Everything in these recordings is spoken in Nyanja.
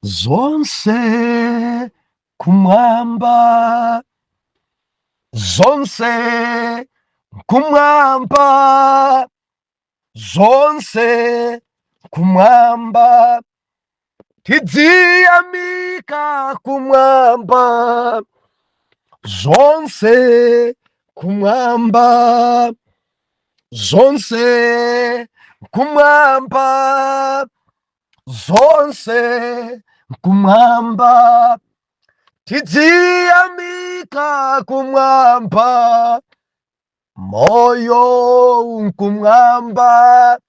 zonse kumwamba, zonse kumwamba, zonse kumwamba, tidziyamika kumwamba, zonse kumwamba, zonse kumwamba, zonse kumwamba, tidziyamika kumwamba, moyo kumwamba,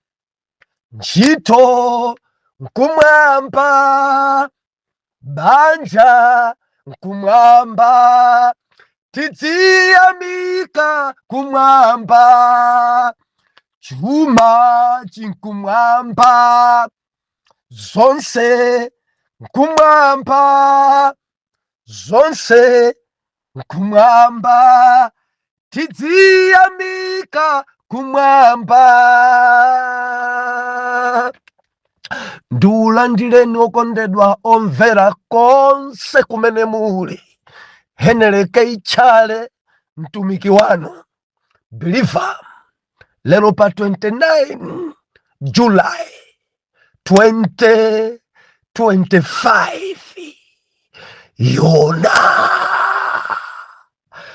ntchito kumwamba, banja kumwamba, tidziyamika kumwamba, chuma chinkumwamba, zonse kumwamba, zonse kumwamba, tidziyamika kumwamba. Ndiulandireni okondedwa omvera konse kumene muli, Heneleke Ichale mtumiki wanu believer, lero pa 29 July 2025, Yona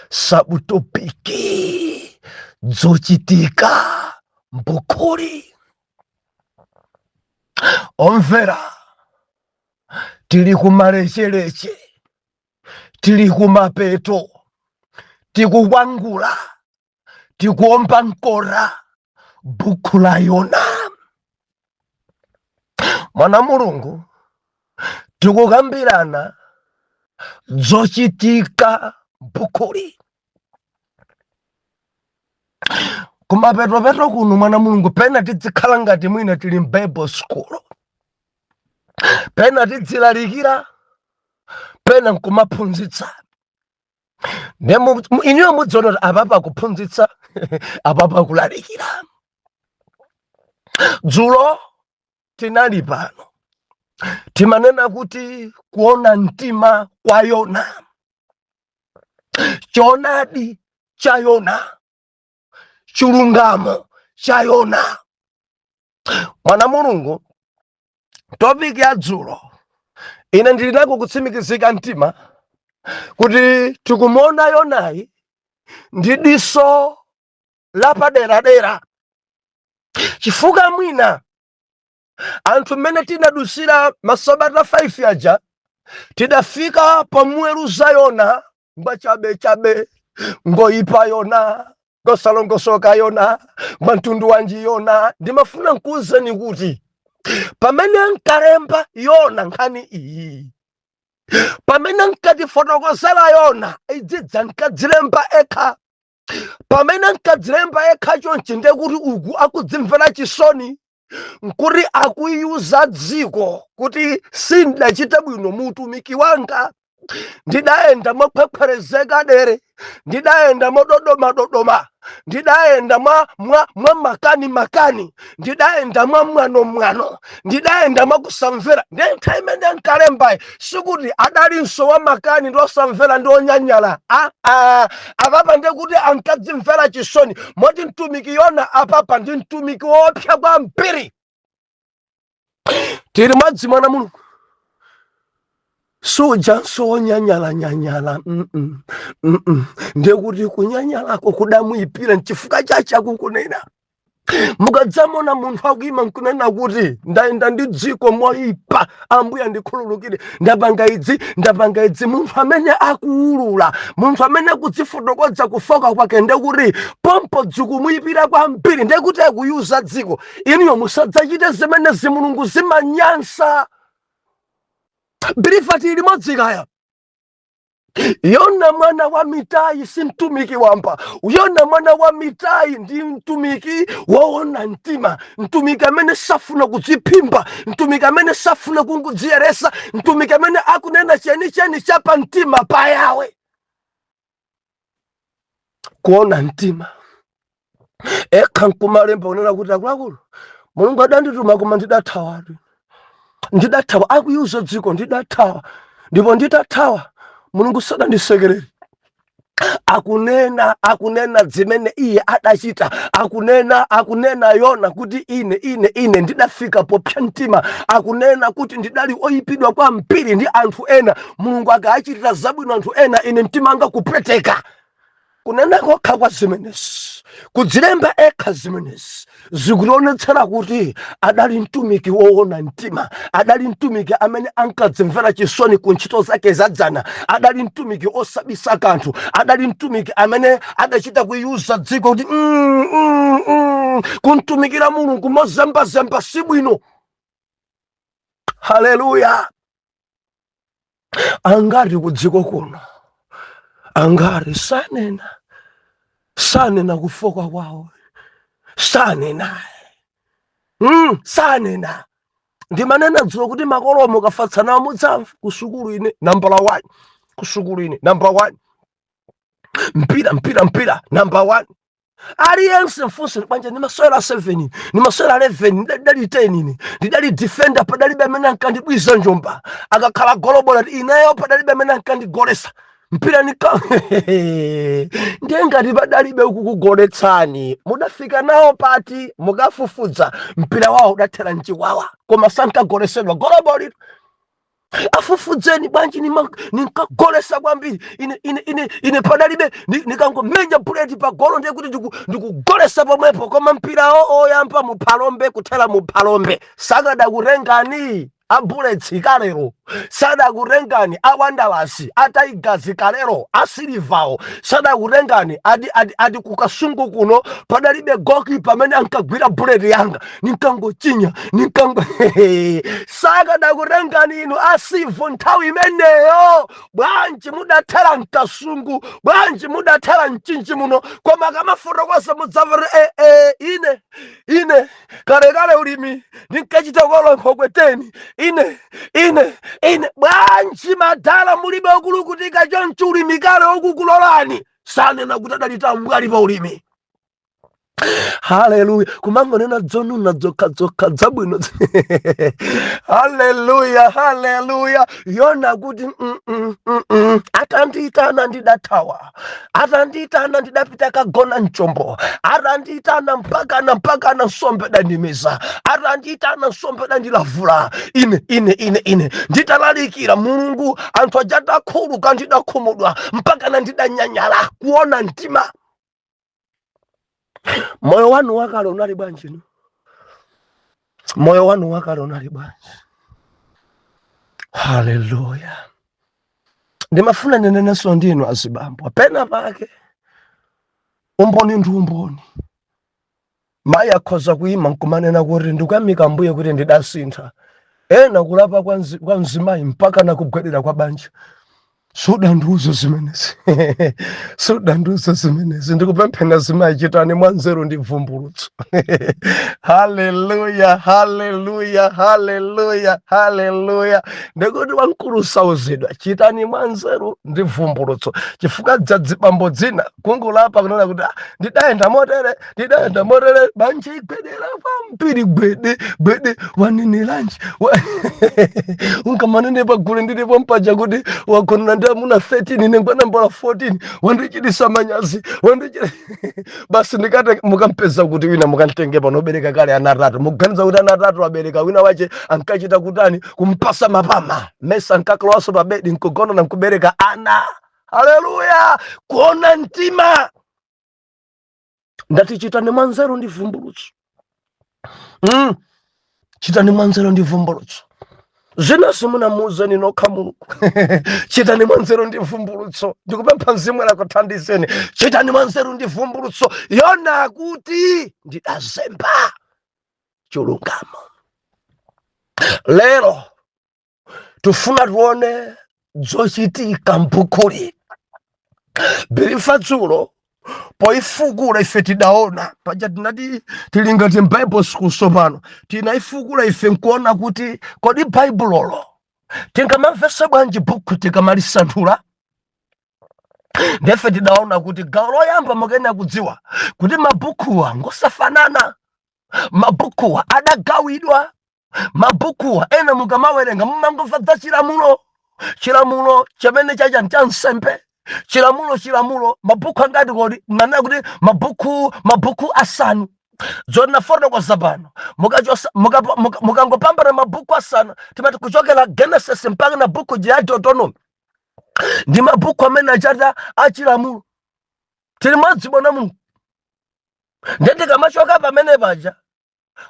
sabutopiki zochitika mbukuli. Omvera, tili kumalechereche, tili kumapeto, tikuwangula, tikuomba nkora buku la Yona. Mwana Mulungu, tikukambirana zochitika mbukuli. Kumapeto kuno mwana Mulungu, pena tizikhala ngati mwina tili Bible school, pena tidzilalikira, pena nkumaphunzitsa. Iniyo mudziona apapa kuphunzitsa apapa kulalikira. Dzulo tinali pano, timanena kuti kuona mtima kwa Yona, choonadi cha Yona, chilungamo cha Yona. Mwana Mulungu, topic ya dzulo ine ndili nako kutsimikizika mtima kuti tikumona Yonayi ndi diso lapaderadera, chifukwa mwina anthu mmene tinadusira masabata 5 yaja tidafika pamuweruza Yona ngwachabe ngoyipa Yona, ngosalongosoka Yona, mtundu wanji Yona. Ndimafuna nkuwuzeni kuti pamene nkalemba Yona nkhani iyi, pamene nkatifotokozera Yona idzidza nkadzilemba ekha, pamene nkadzilemba ekha chonchi ndiye kuti uku akudzimvera chisoni, nkuti akuyuza dziko kuti sindachita bwino muutumiki wanga. Ndidayenda mophepherezeka dere, ndidayenda mododoma, ndidayenda mwa makani, ndidayenda mwa mwano, ndidayenda mwakusamvera. Ndentha imene nkalemba sikuti adalinso wa makani ndi osamvera ndi onyanyala. Apapa ndiye kuti ankadzimvera chisoni, moti mtumiki Yona apapa ndi mtumiki woopsa kwambiri. Tili madzi mwana Mulungu, suja onyanyala ndiye kuti kunyanyalako kudamuyipira nchifukwa chacha kukunena. Mukadzamona munthu akuyima nkunena kuti ndayenda ndi dziko moyipa, Ambuye ndikhululukire, ndapanga idzi, munthu amene akuwulula, munthu amene akudzifotokoza kufoka kwake ndiye kuti pompo dzikumuyipira kwambiri, ndiye kuti akuyuza dziko. Iniyo musadzachite zimene Mulungu zimanyansa. Bilifa tili limodzi kaya. Yona mwana wa Mitai si mtumiki wamba. Yona mwana wa Mitai ndi mtumiki waona mtima, mtumiki amene safuna kudzipimba, mtumiki amene safuna kungudziyeresa, mtumiki amene akunena cheni chapa mtima pa Yawe. Kuona mtima ekha nkumalemba unena kuti akuluakulu Mulungu adandituma koma ndidathawatu. ndidathawa akuyuza dziko ndidathawa ndipo nditathawa mulungu sadandisekerere akunena zimene iye adachita akunena Yona kuti ine ndidafika popsa mtima akunena kuti ndidali oyipidwa kwa mpiri ndi anthu ena mulungu akachitira zabwino anthu ena ine mtima anga kupweteka kunena kokha kwa zimenezi kudzilemba ekha zimenezi zikuonetsera kuti adali mtumiki woona mtima adali mtumiki amene ankadzimvera chisoni ku ntchito zake zadzana adali mtumiki osabisa kanthu adali mtumiki amene adachita kuyuza dziko kuti kuntumikira mulungu mozembazemba si bwino. Haleluya. Angati kudziko kuno angari sanena kufoka kwawo sanena ndimanena dzulo kuti makolomo kafatsana mudzamva kusukulu ine number 1 kusukulu ine number 1 mpira number 1 aliyense mfunse banja ni maswera 7 ni maswera 11 ndali 10 ndidali defender padalibe amene ankandibwiza njomba akakhala golobola inayo padalibe amene ankandigolesa mpira nika ndengati padalibe ukukugoletsani mudafika nawo pati mukafufudza mpira wawo udathera mchiwawa koma sankagolesedwa goloboli afufudzeni bwanji ninkagolesa kwambiri ine padalibe nikangomenya buleti pa golo ndiye kuti ndikugolesa pomwepo koma mpira oyamba muphalombe kuthera muphalombe sakadakurengani abuletsi kalero sadakurengani awandawasi ataigazi kalero asilivawo sadakurengani adi kukasungu kuno padalibe goki pamene ankagwira buleti yanga ninkangochinya sakadakurengani inu asivu nthawi imeneyo bwanji mudathera mkasungu bwanji mudathera mchinji muno koma kamafotokoza mudzamva ine kalekale ulimi ninkachita kolonkhokwe ine bwanji madala mulibe ukulukutika chonchi ulimi kale okukulolani sanena kuti adalitambwa ali pa ulimi. Haleluya. Kumangonena dzonuna dzokha zabwino. Haleluya. Yona kuti atanditana ndidathawa atanditana ndidapita kagona mchombo atanditana mpaka na sombe dandimiza atanditana sombe dandilavula ine nditalalikira mulungu anthu ajata khulu kandidakhumudwa mpaka na ndidanyanyala kuona mtima. Moyo wanu wakale unali bwanji no? Moyo wanu wakale unali bwanji? Haleluya. Ndimafuna neneneso ndinu azibambo pena pake umboni ndi umboni mayi akhoza kuyima nkumanena kuti ndikuyamika mbuye kuti ndidasintha ena kulapa kwa mzimayi mpaka nakugwedera kwa banja. Sudanduzo zimenezi ndikupemphera zimayi chitani mwanzeru ndi vumbulutso. Haleluya. Ndikuti wankulu sauzidwa chitani mwanzeru ndi vumbulutso chifukwa dzadzibambo dzina kungulapa kunena kuti ndidaenda motere banja igwedera pa mpiri gwede waninilanji unkamanene pagule ndilipo mpaja kuti wakona muna 13 nengwana mbola 14 wandichitisa manyazi basi ndikati mukampeza kuti wina mukantenge pano obereka kale ana atatu muganiza kuti ana atatu abereka wina wache ankachita kutani kumpasa mapama mesa nkakalawaso pa bedi nkugona na nkubereka ana. Haleluya. Kuona mtima ndati chitani mwanzeru ndi vumbulutso chitani mwanzeru ndi vumbulutso zina simuna muzeni nokha mulungu chitani mwanzeru ndi vumbulutso ndikupempha mzimu lakuthandizeni chitani mwanzeru ndi vumbulutso Yona kuti ndidazemba chilungamo. Lero tufuna tuone zochitika mbukuli bilifa dzulo poifukula ife tidaona paja tinati tilingati Bible school sopano tinaifukula ife nkuona kuti kodi Bible tingamamvesa bwanji buku tikamalisanthula ndefe tidaona kuti gawo loyamba mukena kudziwa kuti mabukuwa ngosafanana mabukuwa adagawidwa mabuku ena mukamawerenga mumangomva za chilamulo chimene chacha cha nsembe. Chilamulo mabuku angati kodi manena kuti mabuku asanu zona foto kwa zabano mukangopambana mabuku asanu timati kuchokera Genesis mpaka na buku ya Deuteronomy ndi mabuku amene achata achilamulo. Tili modzi bona Mulungu ndende kamachoka pamene paja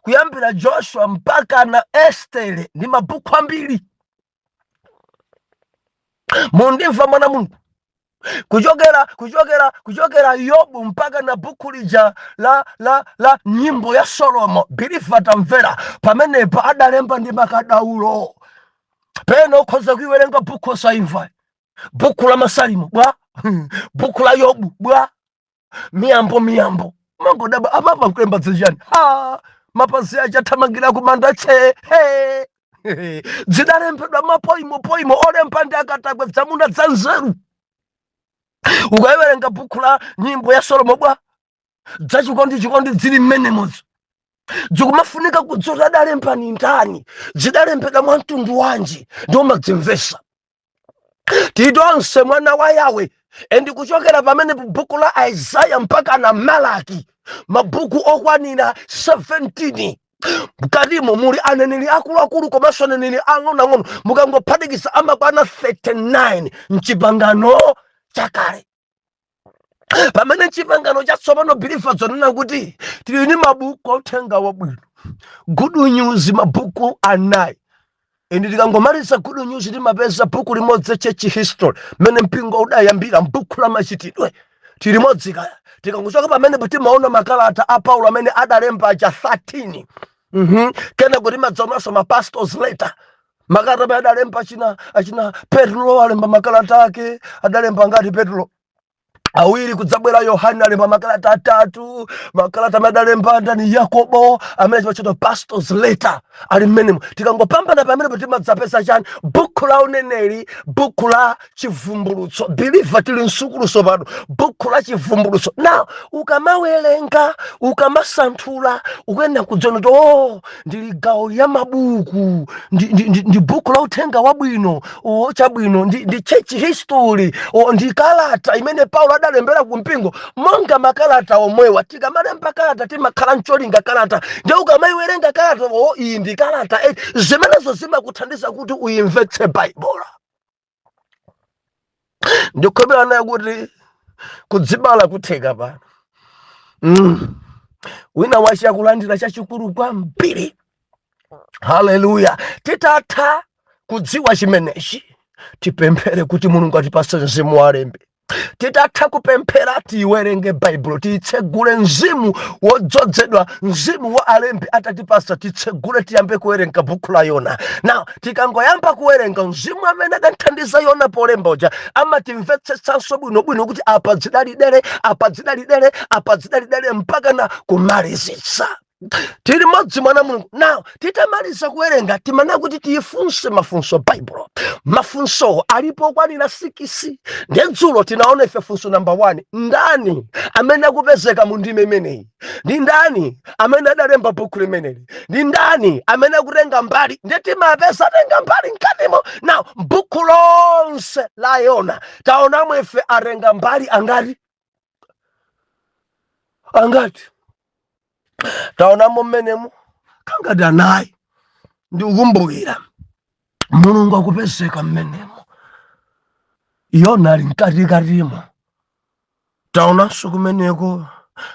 kuyambira Joshua mpaka na Estere ndi mabuku ambiri. Mundimva mwana Mulungu kuchokera Yobu mpaka na buku lija la nyimbo ya Solomo. Bilifa tamvera pamenepa adalemba ndi makadaulo. Pena ukhoza kuiwerenga buku osaimva, buku la Masalimo bwa buku la Yobu bwa miyambo mangodaba amapa kulemba zijani mapazi achathamangira kumanda zidalembedwa mapoimo olemba ndi akatakwe zamuna za nzeru. Ukaiwerenga buku la nyimbo ya Solomo bwa chikondi zili mmenemozo zikumafunika kudzota dalemba ni ndani, zidalembedwa mwa mtundu wanji ndio madzimvesa. Tidonse mwana wa Yawe endi kuchokera pamene buku la Isaiah mpaka na Malaki mabuku okwanira 17 mkatimo muli aneneri akuluakulu komanso aneneri ang'onoang'ono mukangophatikiza amakwana 39 mchipangano chakale. Pamene chipangano chatsopano bilifa zonena kuti tili ni mabuku othenga wabwino, good news, mabuku anayi. Indi tikangomaliza good news timapeza buku limodzi church history mene mpingo udayambira buku la machitidwe tili limodzi kaya. Tikangochoka pamene timaona makalata a Paulo amene adalemba aja 13 kena kuti madzonaso mapastors letter makalata amene adalemba achina Petro alemba makalata ake adalemba ngati Petro awiri kudzabwera Yohana alemba makalata atatu, makalata madalemba ndani Yakobo amene chachito pastors letter ali mmenemo. Tikangopambana pamene timadzapeza chani buku la uneneri, buku la chivumbulutso. Believer tili nsukuluso pano buku la chivumbulutso. Now ukamawerenga ukamasanthula ukuyenda kudzona to ndili gawo ya mabuku ndi buku la uthenga wabwino chabwino ndi church history ndi kalata imene Paulo adalembera kumpingo monga makalata omwewa. Tikamalemba kalata timakhala ncholinga kalata ndio ukamaiwerenga kalata iyi ndi kalata zimenezo zimakuthandiza kuti uimvetse Bible. Ndikhombera naye kuti kudzibala kutheka pano wina washa kulandira chachikulu kwambiri. Haleluya. Titatha kudziwa chimenechi tipemphere kuti Mulungu atipase mzimu wa alembi. Titatha kupemphera tiwerenge Bible, titsegule mzimu wodzozedwa, mzimu wa alembi atatipasa titsegule tiyambe kuwerenga buku la Yona. Now tikangoyamba kuwerenga mzimu amene adathandiza Yona polemba uja amatimvetsetsanso bwinobwino kuti apa dzidalidere mpaka na kumalizitsa. Tili modzi mwana Mulungu. Now titamaliza kuwerenga timana kuti tifunse mafunso Bible. Mafunso alipo kwanira 6. Ndedzulo tinaona ife funso number 1. Ndani amene akupezeka mu ndime imeneyi? Ndi ndani amene adalemba buku limeneli? Ndi ndani amene akutenga mbali? Ndeti mapesa tenga mbali nkatimo. Now buku lonse la Yona taonamo ife arenga mbali angati? Taonamo mmenemo kangati anayi. Ndi ukumbukira Mulungu akupezeka mmenemo. Yona ali mkatikatimo. Taonanso kumeneko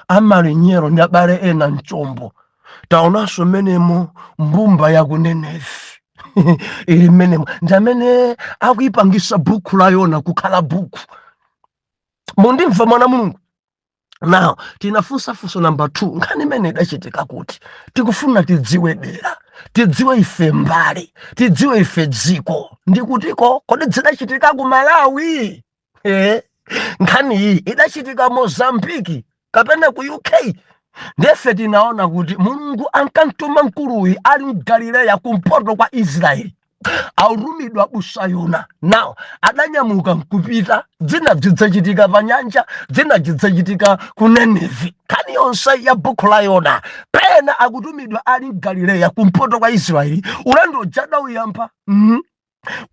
amalinyero ndi abale ena mchombo. Taonanso mmenemo mbumba ya ku Nenevi ili mmenemo. Ndi amene akuyipangisa buku la Yona kukhala buku. Mundimva mwana Mulungu. Now tinafunsa funso number 2. Nkhani imene idachitika kuti tikufuna tidziwe dera, tidziwe ife mbali, tidziwe ife dziko. Ndikutiko kodi zidachitika ku Malawi? Nkhani iyi idachitika Mozambique kapena ku UK? Ndefe tinaona kuti Mulungu ankantuma mkuluyi ali Galileya kumpoto kwa Israeli. aurumidwa busa Yona. Now adanyamuka nkupita, dzina dzidzachitika pa nyanja, dzina dzidzachitika ku Nineve. Kani yonse ya buku la Yona pena akutumidwa ali Galileya kumpoto kwa Israeli, ulendo jada uyamba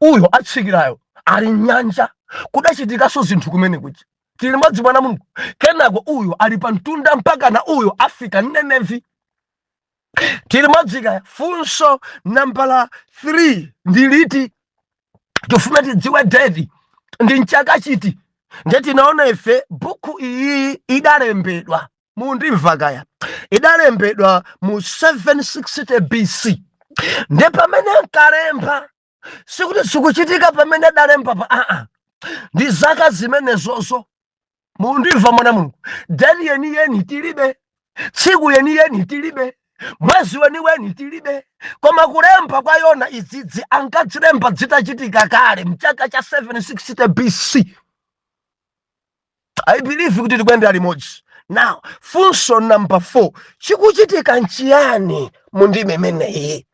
uyo atsikirayo ali nyanja, kudachitikaso zinthu kumene kuchi tili madzi mwana Mulungu. Kenako uyo ali pa mtunda mpaka na uyo afika Nineve. Tili madzika. Funso nambala 3 ndiliti tufuna tidziwe date ndi nchaka chiti. Ndeti naona ife buku iyi idalembedwa mundimva kaya, idalembedwa mu 760 BC. Ndi pamene nkalemba sikuti sikuchitika pamene dalemba pa ndi zaka zimenezozo. Mundimva mwana Mulungu. Date yeni tilibe, tsiku yeni tilibe, mwezi weni tilibe, koma kulemba kwa Yona idzidzi ankadzilemba dzitachitika kale mchaka cha 760 BC. I believe kuti tikwenda limodzi. Now funso number 4, chikuchitika nchiyani mundime imeneyi?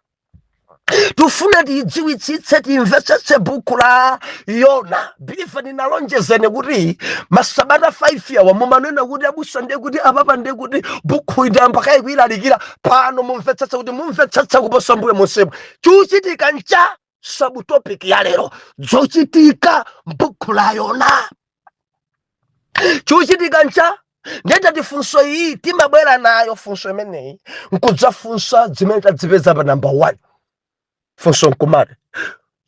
Tufuna tidziwitsitse timvetsetse buku la Yona. Bilifa ninalonjezene kuti masabata 5 yawa mumanena kuti abusa ndiye kuti apapa ndiye kuti buku idamba kai kuilalikira pano mumvetsetsa kuti mumvetsetsa kuposa mbuye monsemo. Chuchitika ncha subtopic ya lero, zochitika buku la Yona. Chuchitika ncha ndeta tifunso iyi timabwera nayo funso imeneyi nkudzafunsa zimene tadzipeza pa number 1. Funso nkumare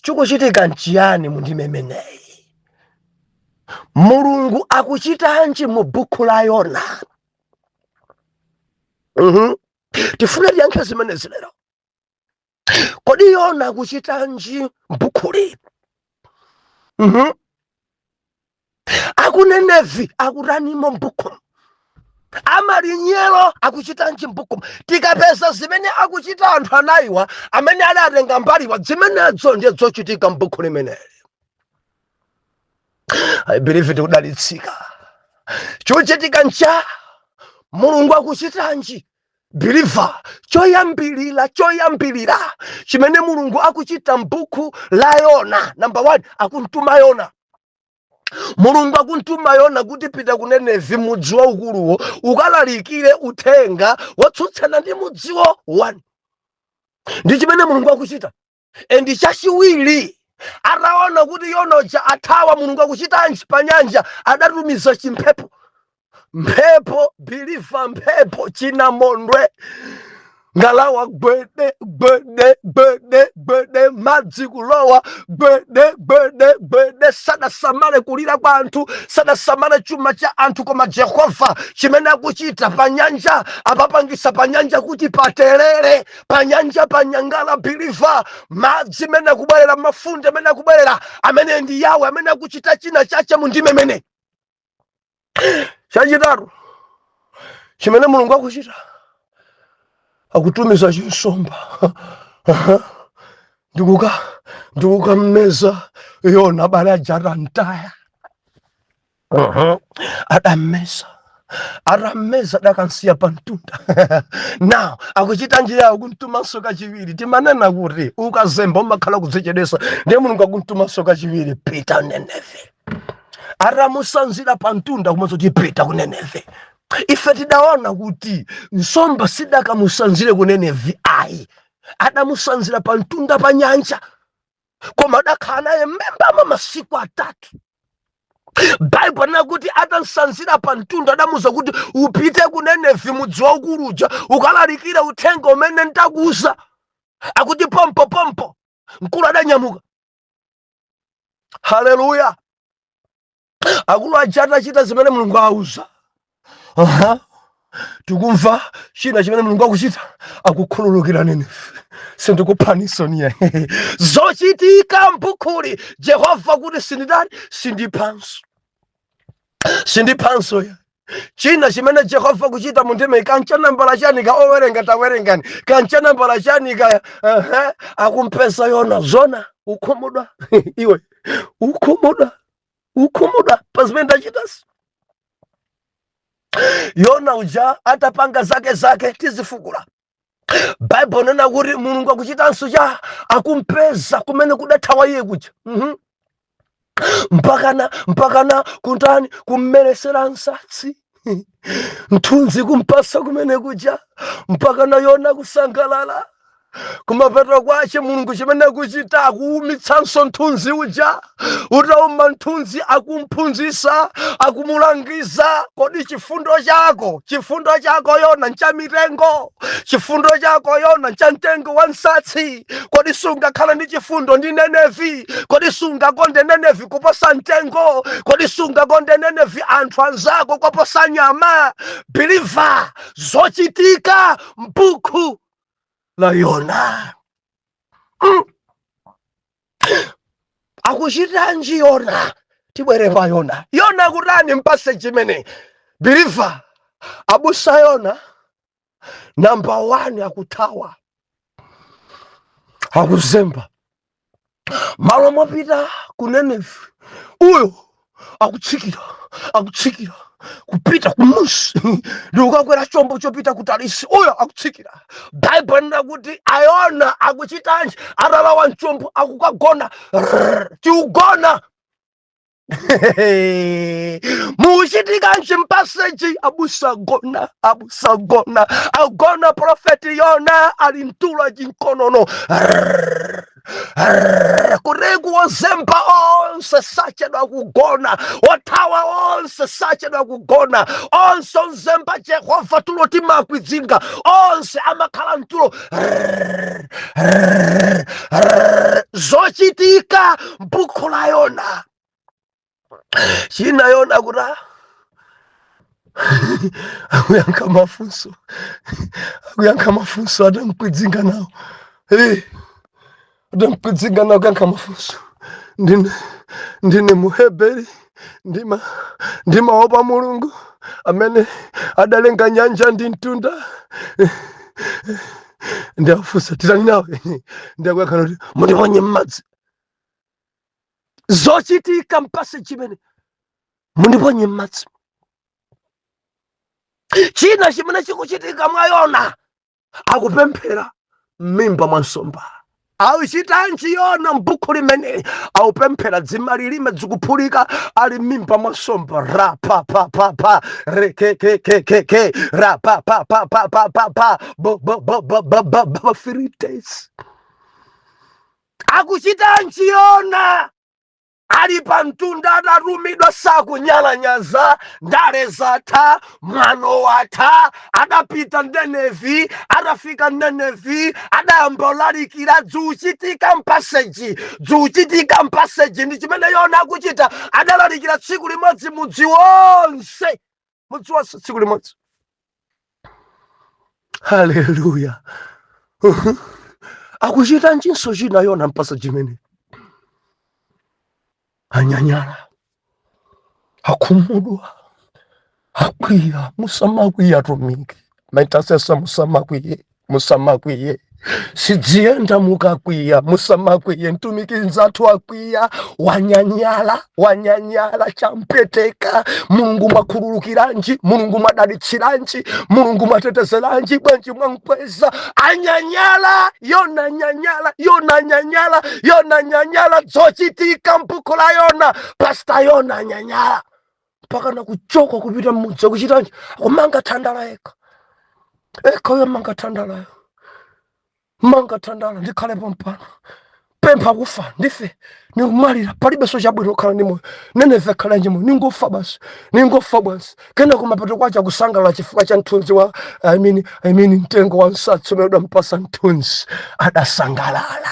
chikuchitika nchiyani mundime imeneyi? Mulungu akuchitanji mu buku la Yona? Tifuna tiyankhe zimenezi lero. Kodi Yona akuchitanji mbukuli? Aku Nineve akutanimo mbuku. Amalinyelo akuchitanji mbuku. Tikapeza zimene akuchita anthu anayiwa amene adatenga mbaliwa zimenezo ndiye zochitika mbuku limeneli. I believe tikudalitsika. Chochitika ncha Mulungu akuchitanji. Believer, choyambilira chimene Mulungu akuchita mbuku la Yona. Number 1, akuntuma Yona. Mulungu akuntuma Yona kuti pita ku Nineve, mudzi waukuluwo, ukalalikire uthenga watsutsana ndi mudziwo 1. Ndi chimene Mulungu akuchita. Endi chachiwiri, ataona kuti Yonaja athawa, Mulungu akuchitanji pa nyanja, adatumiza chimphepo. Mphepo, believer, mphepo chinamondwe, ngalawa gwede madzi kulowa gwede sadasamale kulira kwa anthu, sadasamale chuma cha anthu, koma Jehova chimene akuchita pa nyanja apapangisa pa nyanja kuti paterere, pa nyanja panyangala. Believer, madzi mene akubwerera, mafunde mene akubwerera, amene ndi Yawe amene akuchita china chache mundime imene. Chachitatu chimene Mulungu akuchita, akutumiza chinsomba. Ndikuka mmeza Yona bala jarantaya. Arameza dakansiya pantunda. Now akuchita njira yakuntumanso kachiwiri. Timanena kuti ukazemba umakhala kudzichedesa, ndiye Mulungu akuntumanso kachiwiri, pita Nineve. Aramusanzira pantunda kumazoti pita ku Nineve. Ife tidaona kuti nsomba sidakamusanzire ku Nineve ayi, adamusanzira pantunda pa nyanja, koma adakhala naye mbamba masiku 3. Bible nakuti atansanzira pantunda adamuza kuti upite ku Nineve, mudzi waukuluja, ukalalikira uthenga umene ndakuza. Akuti pompo mkulu adanyamuka. Haleluya. Akulu achata chita zimene Mulungu auza. Tukumva china chimene Mulungu akuchita, akukhululukira Nineve. Sindikupanisoniya. Zochitika mbukuli Jehova kuti sindipanso ya. China chimene Jehova kuchita mundime kancha nambala chanika owerenga tawerengani. Kancha nambala chanika akumpesa Yona zona ukhumudwa. Iwe ukhumudwa pazimene chitasi. Yona uja atapanga zake tizifukula. Bible nena kuti Mulungu akuchitanso cha akumpeza kumene kudathawa iye kuja. Mpakana kuntani kummeresera nsatsi. Mthunzi kumpasa kumene kuja. Mpakana Yona kusangalala. Kumapeto kwache Mulungu chimene kuchita akuumitsanso mthunzi uja. Utauma mthunzi akumphunzisa, akumulangiza. Kodi chifundo chako Yona ncha mitengo. Chifundo chako Yona ncha mtengo wa nsatsi. Kodi sungakhala ndi chifundo ndi Nenevi. Kodi sungakonde Nenevi kuposa mtengo. Kodi sungakonde Nenevi anthu anzako kuposa nyama. Believer, zochitika m'buku la Yona. Akuchitanji Yona? Tibwere pa Yona. Yona kutani mpase chimene? Believer, abusa Yona number 1 akuthawa. Akuzemba. Malo mopita ku Nenevi. Uyo akutsikira kupita kumusi. Ndikukakwera chombo chopita ku Tarisi. Uyo akutsikira. Bible ndakuti Ayona akuchitanji atalawa mchombo akukagona. Tiugona. Muchitika nchimpaseji abusagona. Agona profeti Yona alintula jinkonono. Kuregu wozemba onse sachedwa kugona. Watawa onse sachedwa kugona. Onse nzemba Jehova tuloti makwizinga. Onse amakhala ntulo. Zochitika m'buku la Yona. China Yona kuta akuyanka mafunso adamkwidzinga nawo. Adamkwidzinga nawo kuyanka mafunso. Ndine Muheberi, ndimaopa Mulungu amene adalenga nyanja ndi mtunda. Ndiafusa titani nawe. Ndiakuyankhana kuti mundiponye m'madzi. Zochitika mpase chimene mundiponye m'madzi. China chimene chikuchitika mwa Yona akupemphera m'mimba mwa nsomba. Auchitanji Yona m'buku limene aupemphera dzima lilime dzikuphulika ali m'mimba mwa nsomba. Ra pa pa pa pa re ke ra pa pa pa pa pa pa pa bo 3 days. Akuchitanji Yona ali pa mtunda adarumidwa sakunyalanyaza. Ndale zatha, mwano watha. Adapita Nenevi, adafika Nenevi, adayamba kulalikira. Dzuchitika mpaseji ndi chimene Yona akuchita. Adalalikira tsiku limodzi mudzi wonse tsiku limodzi. Haleluya. Akuchita njinso china Yona mpasa chimene anyanyala, akumudwa, akwiya. Musamakwiya tumiki maitasesa. Musamakwiye sidzienda mukakwiya. Musamakwiye ntumiki nzatu akwiya. Wanyanyala champeteka. Mulungu mwakhululukiranji, Mulungu mwadalitsiranji, Mulungu mwatetezeranji. Bwanji mwankweza anyanyala. Yona nyanyala. Zochitika m'buku la Yona. Pastor Yona anyanyala mpaka na kuchoka kupita mmudzi kuchitanji kumanga thandala eka yo manga thandala ndikhale pampano. Pempha kufa ndife nikumwalira palibe so chabwino khala ndi moyo. Nenevi khala ndi moyo ningofa basi. Kena kumapeto kwacha kusangalala chifukwa cha mthunzi wa I mean mtengo wa nsatsi umene udampasa mthunzi. Adasangalala.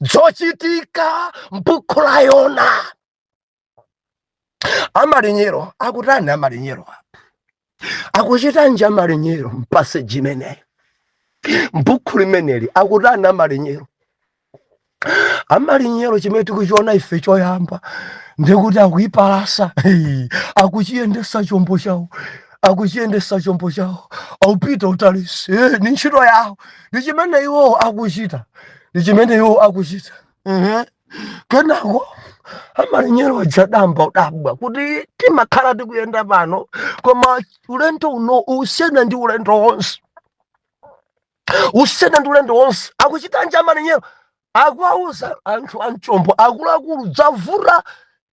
Zochitika m'buku la Yona. Amalinyero akutani amalinyero. Akuchitanji amalinyero mpase jimene. M'buku limeneli akutani amalinyero. Amalinyero chimene tikuchiona ife choyamba ndikuti akuipalasa. Akuchiyendesa chombo chawo. Aupita utalisi. Ni ntchito yawo. Ndi chimene iwo akuchita. Kenako amalinyero ajadamba udabwa kuti timakhala tikuyenda pano koma ulendo uno usiyana ndi ulendo wonse. usena ndi ulendo wonse akuchita njamani nyewe akuwauza anthu amchombo akuluakulu dzavura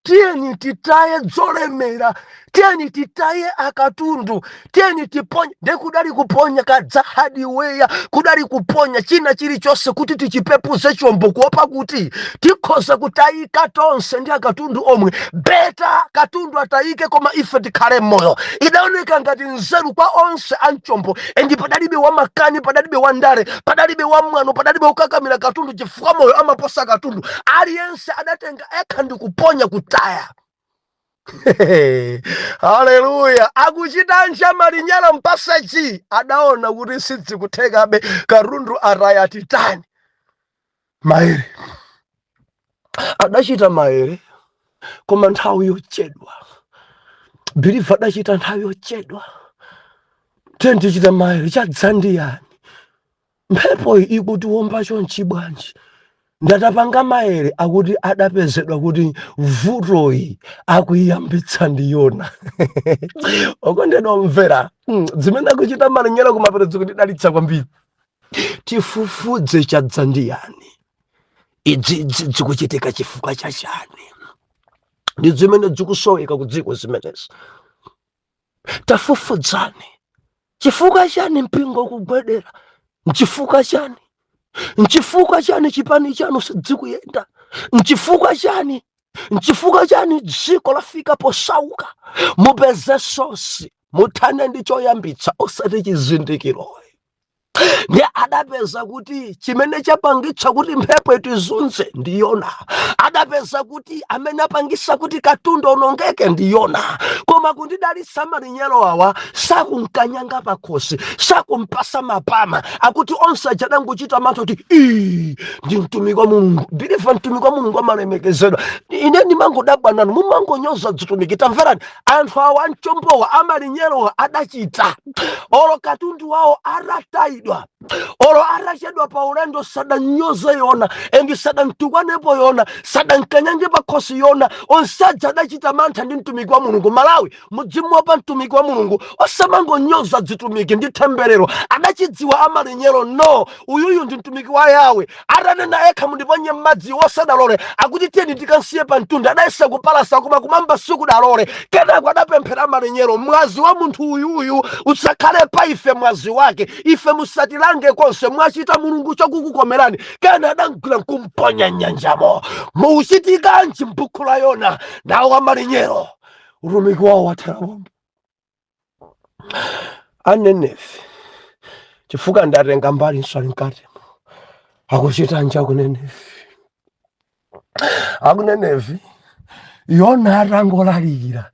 tiyeni titaye zolemera tiyeni titaye akatundu tiyeni tiponye ndekudali kuponya kadzahadiweya kudali kuponya china chilichonse kuti tichipepuze chombo kuopa kuti tikhoza kutayika tonse ndi akatundu omwe beta katundu atayike koma ife tikhale moyo. Idaoneka ngati nzeru kwa onse amchombo endi padalibe wa makani padalibe wa ndale padalibe wa mwano padalibe ukakamira katundu chifukwa moyo amaposa katundu aliyense adatenga ekha ndi kuponya kutaya. Haleluya. Akuchita njamali nyala mpasachi adaona kuti sidzi kuthekabe karundu araya titani maere adachita maere koma nthawi yochedwa biliva adachita nthawi yochedwa tendichita maere chadzandiyani mphepo ikuti womba chonchi bwanji ndatapanga maere akuti adapezedwa kuti vutoyi akuyambitsa ndiyona. Okondedwa mvera zimene akuchita malinyera kumaperezo kuti dalitsa kwambiri tifufudze chadzandiyani idzi zikuchitika chifukwa chachani ndi zimene zikusoweka ku dziko zimenezi tafufudzani chifukwa chani mpingo kugwedera nchifukwa chani nchifukwa chani chipani chanu sidzikuyenda nchifukwa chani dziko lafika posauka mupeze sosi muthane ndi choyambitsa osati chizindikiro. Ndiye adapeza kuti chimene chapangitsa kuti mphepo itizunze ndiyona adapeza kuti amene apangisa kuti katundu onongeke ndiyona koma kundidalitsa malinyero awa sakunkanyanga pakhosi sakumpasa mapama akuti onse achadanguchita mantha kuti ndi mtumiki wa Mulungu biliva mtumiki wa Mulungu amalemekezedwa. Ine ndimangodabwa nanu mumangonyoza zitumiki tamverani anthu awa amchombowa amalinyerowa adachita olo katundu wawo aratayidwa olo arachedwa pa ulendo sadanyoze yona endi sadantukwanepo yona sadankanyange pakhosi yona onsadza adachita mantha ndi mtumiki wa Mulungu. Malawi mudzimu pa mtumiki wa Mulungu osamangonyoza zitumiki ndi temberero adachidziwa amalinyero no uyuyu ndi mtumiki wa Yawe atanena ekha mundiponye m'madzi wosadalole akuti tiyeni tikansiye pa mtunda adayesa kupalasa koma kumamba sikudalole kenako adapemphera amalinyero mwazi wa munthu uyuyu usakhale pa ife mwazi wake ife musatilange konse mwachita Mulungu chokukukomerani kena adangula kumponya nyanjamo muuchitikanji mbukhula yona nawo amalinyero utumiki wawo watharawombo anenefe chifukwa ndatenga mbali nswali mkati akuchita nja akunenevi yona atangolalikira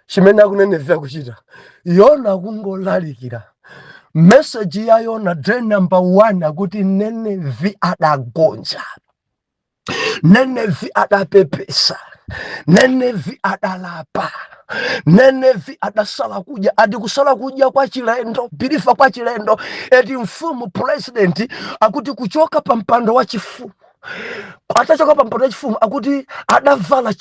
chimene akunenevi akuchita yona kungolalikira message ya yona day number 1 akuti Nenevi adagonja Nenevi adapepesa Nenevi adalapa Nenevi adasala kuja adikusala kuja kwa chilendo bilifa kwa chilendo eti mfumu president akuti kuchoka pa mpando wa chifumu atachoka pa mpando wa chifumu akuti adavala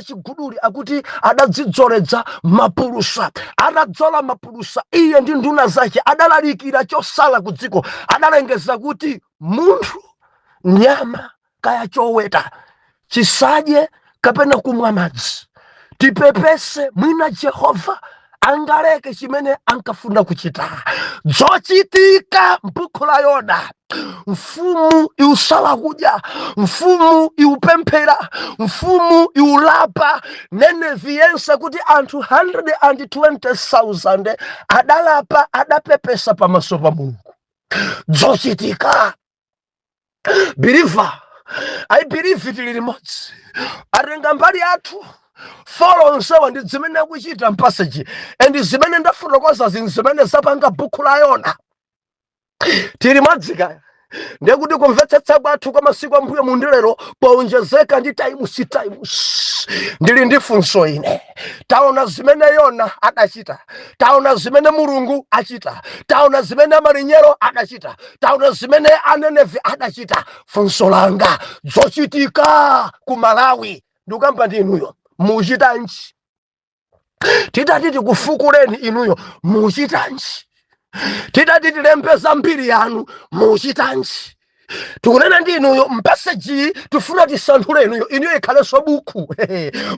chiguduli akuti adadzidzoleza mapulusa adadzola mapulusa iye ndi nduna zake adalalikira chosala kudziko adalengeza kuti munthu nyama kaya choweta chisadye kapena kumwa madzi tipepese mwina Jehova angaleke chimene ankafuna kuchita zochitika mbukhula yona mfumu iusala kudya mfumu iupemphera mfumu iulapa Nenevi yense kuti anthu 120,000 adalapa adapepesa pamaso pa Mulungu zochitika. Believer, I believe tili limodzi atenga mbali athu follow nsewa ndi zimene akuchita mpasaji and zimene ndafotokoza zimene zapanga buku la Yona tili limodzi kaya ndekuti kumvetsetsa kwathu kwa masiku ambuyo mundilero kwaonjezeka ndi times ndili ndi funso ine taona zimene Yona adachita taona zimene Mulungu achita taona zimene amalinyero adachita taona zimene Anenevi adachita funso langa zochitika ku Malawi ndikamba ndi inuyo muchitanji titati tikufukuleni inuyo muchitanji Titati tilembe zambiri yanu muchitanji. Tukunena ndi inuyo mpaseji tufuna tisanthuleni inuyo ikhaleso buku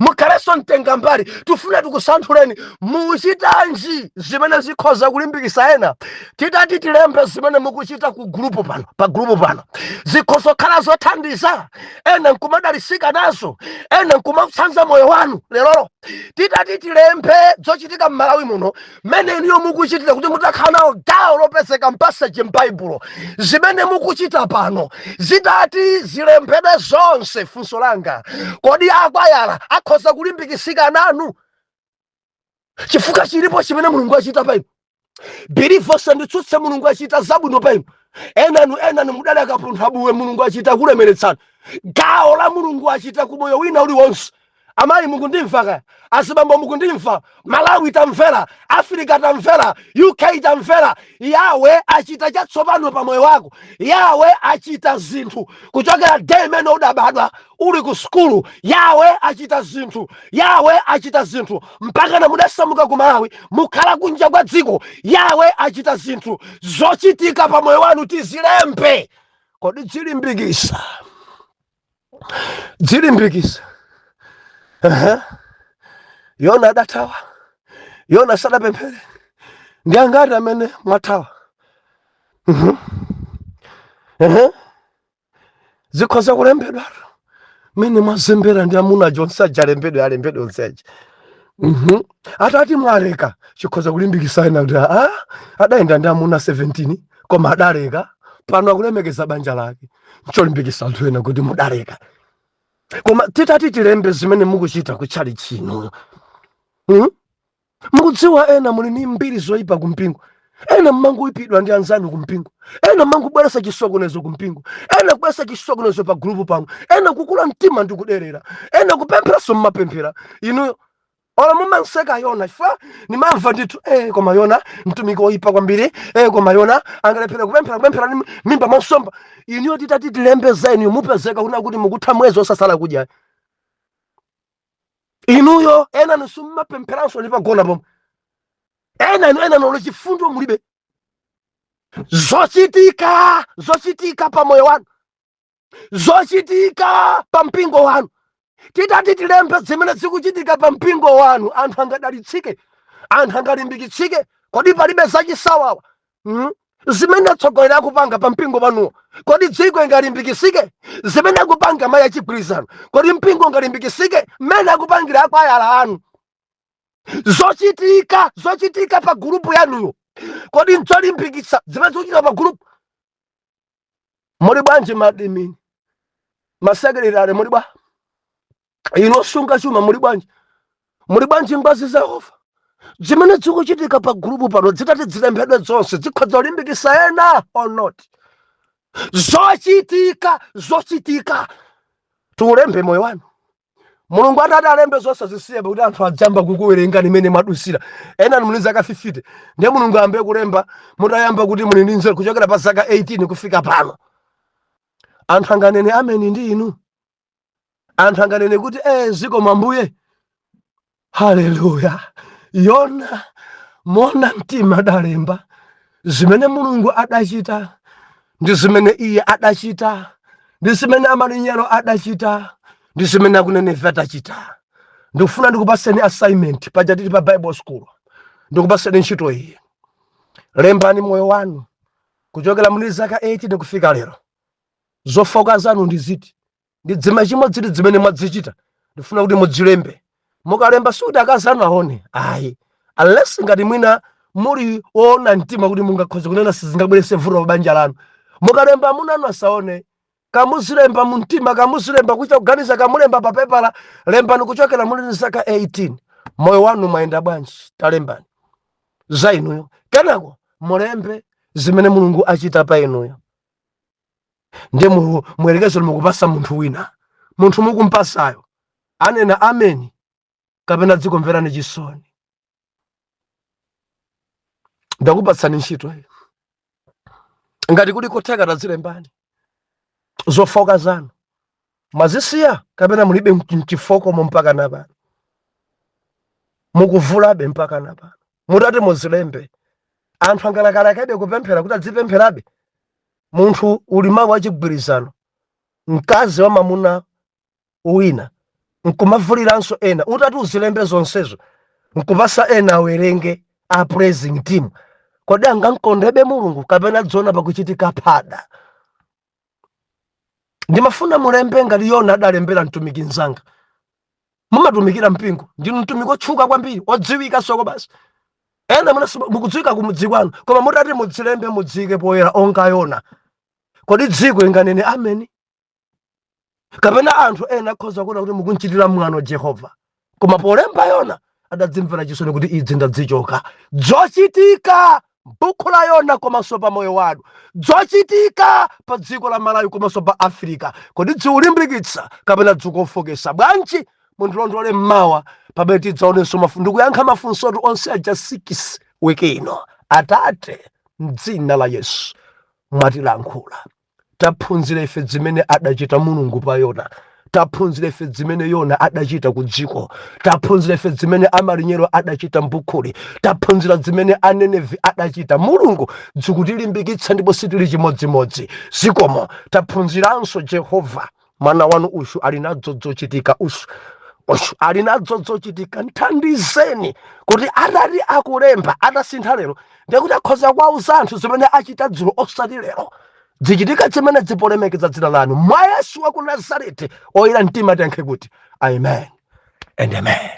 mukhaleso mtenga mbali tufuna tikusanthuleni muchitanji zimene zikhoza kulimbikisa ena. Titati tilembe zimene mukuchita ku grupu pano pa grupu pano zikhoza khala zothandiza ena nkumadalisika nazo ena nkumatsanza moyo wanu lero. Titati tilembe zochitika m'Malawi muno mene inuyo mukuchitira kuti mutakhala nawo gawo lopezeka mpaseji m'Baibulo zimene mukuchita pano zitati zilembedwe zonse. Funso langa, kodi akwayala akhoza kulimbikisika nanu chifukwa chilipo chimene Mulungu achita pa inu? Bilivonse nditsutse Mulungu achita zabwino pa inu. Enanu mudali akapuntha buwe Mulungu achita kulemeretsana. Gawo la Mulungu achita kumoyo wina uliwonse. Amayi mukundimva kaya? Asibambo mukundimva? Malawi tamvera, Africa tamvera, UK tamvera. Yawe achita chatsopano pa moyo wako. Yawe achita zinthu kuchokera day imene udabadwa uli ku skulu. Yawe achita zinthu. Yawe achita zinthu mpaka na mudasamuka ku Malawi mukhala kunja kwa dziko. Yawe achita zinthu zochitika pa moyo wanu tizilembe. Kodi zilimbikisa? Zilimbikisa. Yona adatawa, Yona sadapemphere, ndi angati amene mwatawa. Zikhoza kulembedwa mene mwazembera ndi amuna Jonsa jalembedwe alembedwe onseje. Atati mwareka chikhoza kulimbikisa ena kuti adaenda ndi amuna 17 koma adareka pano akulemekeza banja lake. Cholimbikisa anthu ena kuti mudareka. Koma titati tilembe zimene mukuchita kuchali chino. Mukudziwa ena muli ni mbiri zoyipa kumpingo. Ena mmangoyipidwa ndi anzanu kumpingo. Ena mangobweresa chisokonezo kumpingo. Ena kubweresa chisokonezo pa grupu pano. Ena kukula mtima ndi kuderera. Ena kupempheraso mmapemphera. Inu ola mumanseka Yona chifukwa nimamva ndithu koma Yona mtumiki oyipa kwambiri. Koma Yona angalephera kupemphera mimba mwansomba. Iniyo titati tilembe zainu mupezeka kuna kuti mukutha mwezi osasala kudya. Inuyo ena nusumma pempheranso ndi pagona pomwe. Ena nolo chifundo mulibe. Zochitika pa moyo wanu. Zochitika pa mpingo wanu. Titati tilembe zimene zikuchitika pa mpingo wanu. Anthu angadalitsike, anthu angalimbikitsike. Kodi palibe zachisawawa zimene atsogolera akupanga pa mpingo panuwo? Kodi dziko ingalimbikisike zimene akupanga mayi achigwirizano? Kodi mpingo ingalimbikisike mmene akupangira akwayala anu? Zochitika pa grupu yanuyo. Kodi nzolimbikitsa zimene zikuchitika pa grupu? Muli bwanji madimini, masekretari muli bwa? Ino sunga chuma muli bwanji? Muli bwanji ngwazi za Yehova? Zimene zikuchitika pa grupu pano zitati zilembedwe zonse zikhoza kulimbikisa ena or not? Zochitika tulembe moyo wanu. Mulungu atati alembe zonse zisiye kuti anthu adzamba kukuwerenga nimene madusira. Ena muli zaka 50 ndiye Mulungu ambe kulemba mutayamba kuti muli ndi nzeru kuchokera pa zaka 18 kufika pano. Anthu anganene ameni ndi inu. Anthu anganene kuti ziko mambuye. Haleluya. Yona mona mtima adalemba zimene Mulungu adachita ndi zimene iye adachita ndi zimene amalinyero adachita ndi zimene akuneneva adachita. Ndikufuna ndikupaseni assignment paja tili pa Bible school. Ndikupaseni ntchito iyi. Lembani moyo wanu kuchokera muli zaka 18 kufika lero. Zofoka zanu ndi ziti? Ndi dzima chimodzi zimene mwadzichita. Ndifuna kuti mudzilembe. Mukalemba suti akazana aone. Unless ngati mwina muli ona mtima kuti mungakhoza kunena sizingabwerese vuto pa banja lanu. Mukalemba munanu asaone. Kamuzilemba mu mtima, kamuzilemba kucha kuganiza, kamulemba pa pepala. Lembani kuchokera muli zaka 18. Moyo wanu mwayenda bwanji? Talembani za inuyo. Kenako mulembe zimene Mulungu achita pa inuyo. Ndiye muyerekezo mukupasa munthu wina. Munthu mukumpasayo anena ameni kapena dzikomverani chisoni. Ndakupatsani ntchito iyi. Ngati kuli kotheka tazilembani. Zofoka zanu mazisiya kapena mulibe mchifoko mpaka napano. Mukuvulabe mpaka napano. Mutati muzilembe. anthu angalakale kupemphera kuti adzipempherabe. Munthu uli mawu achigwirizano, mkazi wa mamuna wina nkumavuliranso ena, utati uzilembe zonsezo nkupasa ena awerenge a praising team, kodi angamkondebe Mulungu kapena dzona pakuchitika phada? Ndimafuna mulembe ngati Yona adalembera mtumiki nzanga. Mumatumikira mpingo, ndinu mtumiki otchuka kwambiri, odziwika soko basi. Ena mukudziwika kumudzi kwanu, koma mutati mudzilembe mudzike poyera onga Yona. Kodi dziko inganene ameni? Kapena anthu ena akhoza kuona kuti mukunchitira mwano Jehova, koma polemba Yona adadzimvera chisoni kuti idzi ndadzichoka. Dzochitika buku la Yona komanso pa moyo wanu, dzochitika pa dziko la Malawi komanso pa Afrika. Kodi dziulimbikitsa kapena dzikufokesa bwanji? Mundilondole mmawa pamene tidzaonenso ndikuyankha mafunso onse aja 6 wiki ino. Atate, m'dzina la Yesu mwatilankhula, taphunzira ife zimene adachita Mulungu pa Yona, taphunzira ife zimene Yona adachita ku dziko, taphunzira ife zimene amalinyero adachita mbukuli, taphunzira zimene anenevi adachita. Mulungu dzikutilimbikitsa ndipo sitili chimodzimodzi. Zikomo taphunziranso Jehova mwana wanu ushu ali nadzo zochitika, ushu ali nadzo zochitika. Nthandizeni kuti adati akulemba adasintha lero ndikuti akhoza kuwauza anthu zimene achita dzulo osati lero, zichitika zimene zipolemekeza dzina lanu. Mwa Yesu wa ku Nazareti oyera mtima tiyankhe kuti amen and amen.